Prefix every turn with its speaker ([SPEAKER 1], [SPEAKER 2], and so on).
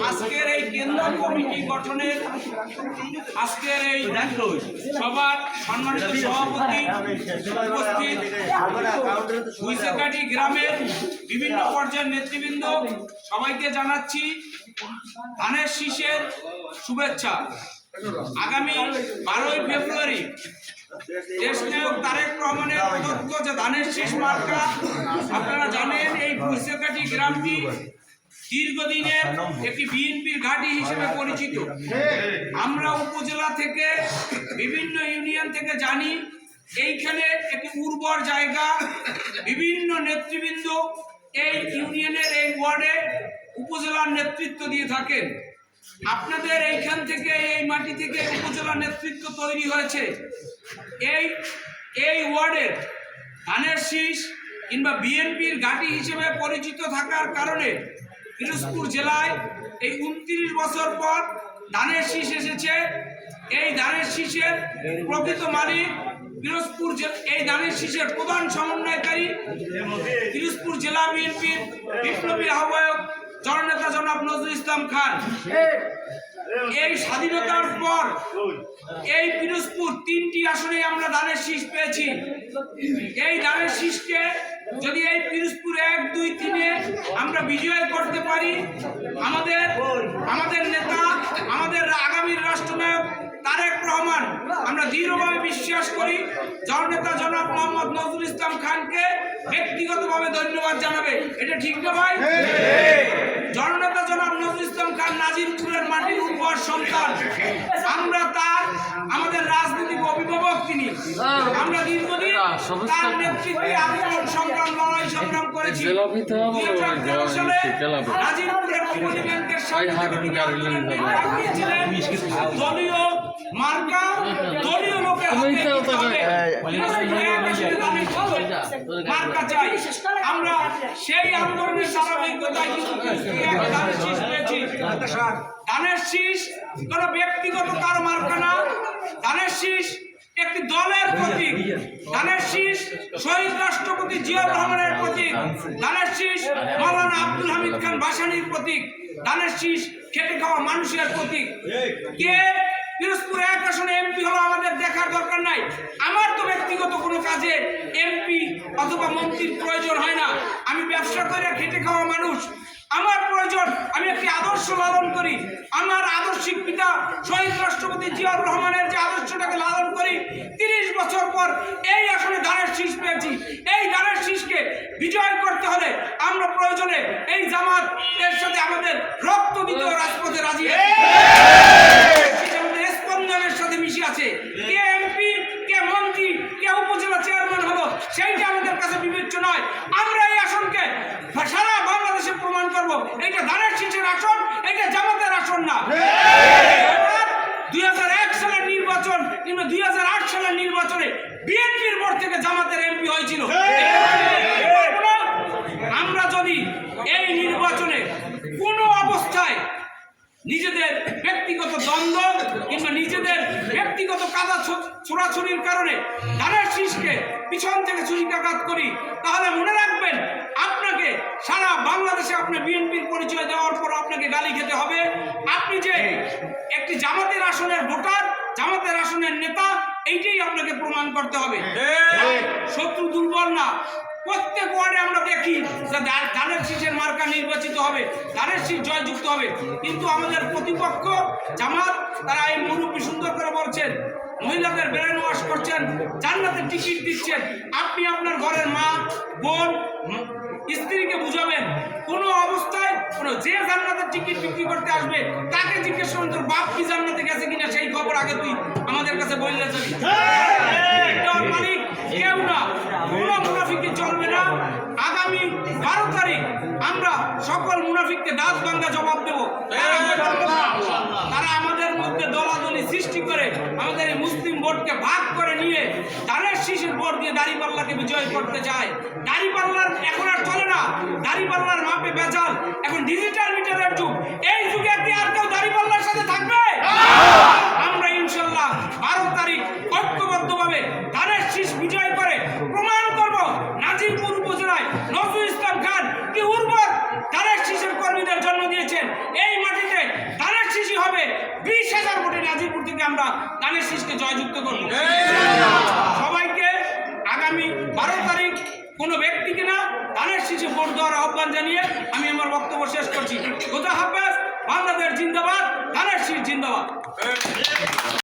[SPEAKER 1] আজকের এই কেন্দ্র কমিটি গঠনের আজকের এই সবার সম্মানিত সভাপতি উপস্থিত ভুইসাকাটি গ্রামের বিভিন্ন পর্যায়ের নেতৃবৃন্দ সবাইকে জানাচ্ছি ধানের শীষের শুভেচ্ছা। আগামী 12ই ফেব্রুয়ারি দেশনায়ক তারেক রহমানের প্রদত্ত যে ধানের শীষ মার্কা, আপনারা জানেন এই ভুইসাকাটি গ্রামটি দীর্ঘদিনের একটি বিএনপির ঘাঁটি হিসেবে পরিচিত। আমরা উপজেলা থেকে বিভিন্ন ইউনিয়ন থেকে জানি এইখানে একটি উর্বর জায়গা, বিভিন্ন নেতৃবৃন্দ এই ইউনিয়নের এই ওয়ার্ডে উপজেলার নেতৃত্ব দিয়ে থাকেন। আপনাদের এইখান থেকে এই মাটি থেকে উপজেলা নেতৃত্ব তৈরি হয়েছে। এই ওয়ার্ডের ধানের শীষ কিংবা বিএনপির ঘাঁটি হিসেবে পরিচিত থাকার কারণে পিরোজপুর জেলায় এই 29 বছর পর ধানের শীষ এসেছে। এই ধানের শীষের প্রকৃত মালিক পিরোজপুর, এই ধানের শীষের প্রধান সমন্বয়কারী পিরোজপুর জেলা বিএনপির বিপ্লবী আহ্বায়ক জননেতা জনাব নজরুল ইসলাম খান। এই স্বাধীনতার পর এই পিরোজপুর 3টি আসনে আমরা ধানের শীষ পেয়েছি। এই ধানের শীষকে যদি এই পিরোজপুর 1, 2, 3-এ আমরা বিজয় করতে পারি, আমাদের নেতা, আমাদের আগামীর রাষ্ট্রনায়ক তারেক রহমান, আমরা দৃঢ়ভাবে বিশ্বাস করি জননেতা জনাব মোহাম্মদ নজরুল ইসলাম খানকে ব্যক্তিগতভাবে ধন্যবাদ জানাবে। এটা ঠিক না ভাই? জননেতা জনাব নজরুল ইসলাম খান নাজিরপুরের মাটির উর্বর সন্তান। আমরা আমাদের রাজনৈতিক অভিভাবক তিনি। আমরা দীর্ঘদিন তার নেতৃত্বে আন্দোলন সংগ্রাম, লড়াই সংগ্রাম করেছি। 2013 সালে নাজিরপুরের অগ্রণী ব্যাংকের দলীয় মার্কা, দলীয় লোকের মার্কা চাই। আমরা সেই আন্দোলনের ধারাবাহিকতায় ধানের শীষ কোন ব্যক্তিগত কারো মার্কা না। ধানের শীষ একটি দলের প্রতীক। ধানের শীষ শহীদ রাষ্ট্রপতি জিয়াউর রহমানের প্রতীক। ধানের শীষ মাওলানা আব্দুল হামিদ খান ভাসানীর প্রতীক। ধানের শীষ খেটে খাওয়া মানুষের প্রতীক। কে পিরোজপুর 1 আসনে এমপি হলো আমাদের দেখার দরকার নাই। আমার তো ব্যক্তিগত কোনো কাজে এমপি অথবা মন্ত্রীর প্রয়োজন হয় না। আমি ব্যবসা করে খেটে খাওয়া মানুষ। আমার প্রয়োজন আমি একটি আদর্শ লালন করি। আমার আদর্শিক পিতা শহীদ রাষ্ট্রপতি জিয়াউর রহমানের যে আদর্শটাকে লালন করি। 30 বছর পর এই আসনে ধানের শীষ পেয়েছি। এই ধানের শীষকে বিজয় করতে হলে আমরা প্রয়োজনে এই জামাত এর সাথে আমাদের রক্ত দিতে রাজপথে রাজি আছি। স্পন্দনের সাথে মিশে আছে। কে এমপি, কে মন্ত্রী, কে উপজেলা চেয়ারম্যান হলো সেইটা আমাদের কাছে বিবেচ্য নয়। আমরা এই আসনকে সারা বাংলাদেশে প্রমাণ করব এইটা ধানের শীষের আসন, এটা জামাতের আসন না। 2001 সালের নির্বাচন কিংবা 2008 সালের নির্বাচনে বিএনপির ভোট থেকে জামাতের এমপি হয়েছিল। আমরা যদি এই নির্বাচনে কোনো অবস্থায় নিজেদের ব্যক্তিগত দ্বন্দ্ব কিংবা নিজেদের ব্যক্তিগত কাদা ছোড়াছুরির কারণে ধানের শীষকে পিছন থেকে ছুরিকাঘাত করি, তাহলে মনে রাখবেন আপনাকে সারা বাংলাদেশে আপনার বিএনপির পরিচয় দেওয়ার পর আপনাকে গালি খেতে হবে। আপনি যে একটি জামাতের আসনের ভোটার, জামাতের আসনের নেতা, এইটাই আপনাকে প্রমাণ করতে হবে। শত্রু দুর্বল না। প্রত্যেক ওয়ার্ডে আমরা দেখি যে ধানের শীষের মার্কা নির্বাচিত হবে, ধানের শীষ জয়যুক্ত হবে। কিন্তু আমাদের প্রতিপক্ষ জামাত, তারা এই মুরব্বী সুন্দর করে বলছেন, মহিলাদের ব্রেন ওয়াশ করছেন, জান্নাতের টিকিট দিচ্ছেন। আপনি আপনার ঘরের মা, বোন, স্ত্রীকে বুঝাবেন কোন অবস্থায় যে জান্নাতের টিকিট বিক্রি করতে আসবে তাকে জিজ্ঞেস করুন তোর বাপ কি জান্নাতে গেছে কিনা, সেই খবর আগে তুই আমাদের কাছে বললে যাবি। মালিক কেউ না, কোনো মুনাফিককে চলবে না। আগামী 12 তারিখ আমরা সকল মুনাফিককে দাঁত ভাঙ্গা জবাব দেব। তারা আমাদের মধ্যে দলাদলি সৃষ্টি করে আমাদের এই মুসলিম ভোটকে ভাগ করে নিয়ে ধানের শীষের ভোট দিয়ে দাঁড়িপাল্লাকে বিজয় করতে চায়। দাঁড়িপাল্লার এখন আর চলে না, দাঁড়িপাল্লার মাপে বেজাল। এখন ডিজিটাল মিটারের যুগ। এই যুগে কি আর কেউ দাঁড়িপাল্লার সাথে থাকবে? আমরা ইনশাল্লাহ 12 তারিখ ঐক্যবদ্ধভাবে ধানের শীষ বিজয় করে প্রমাণ করব নাজিরপুর উপজেলায় নজরুল ইসলাম খান কি উর্বর ধানের 20,000 ভোটে নাজিরপুর থেকে আমরা ধানের শীষকে জয়যুক্ত করব। সবাইকে আগামী 12 তারিখ কোনো ব্যক্তিকে না ধানের শীষে ভোট দেওয়ার আহ্বান জানিয়ে আমি আমার বক্তব্য শেষ করছি। খোদা হাফেজ। বাংলাদেশ জিন্দাবাদ, ধানের শীষ জিন্দাবাদ।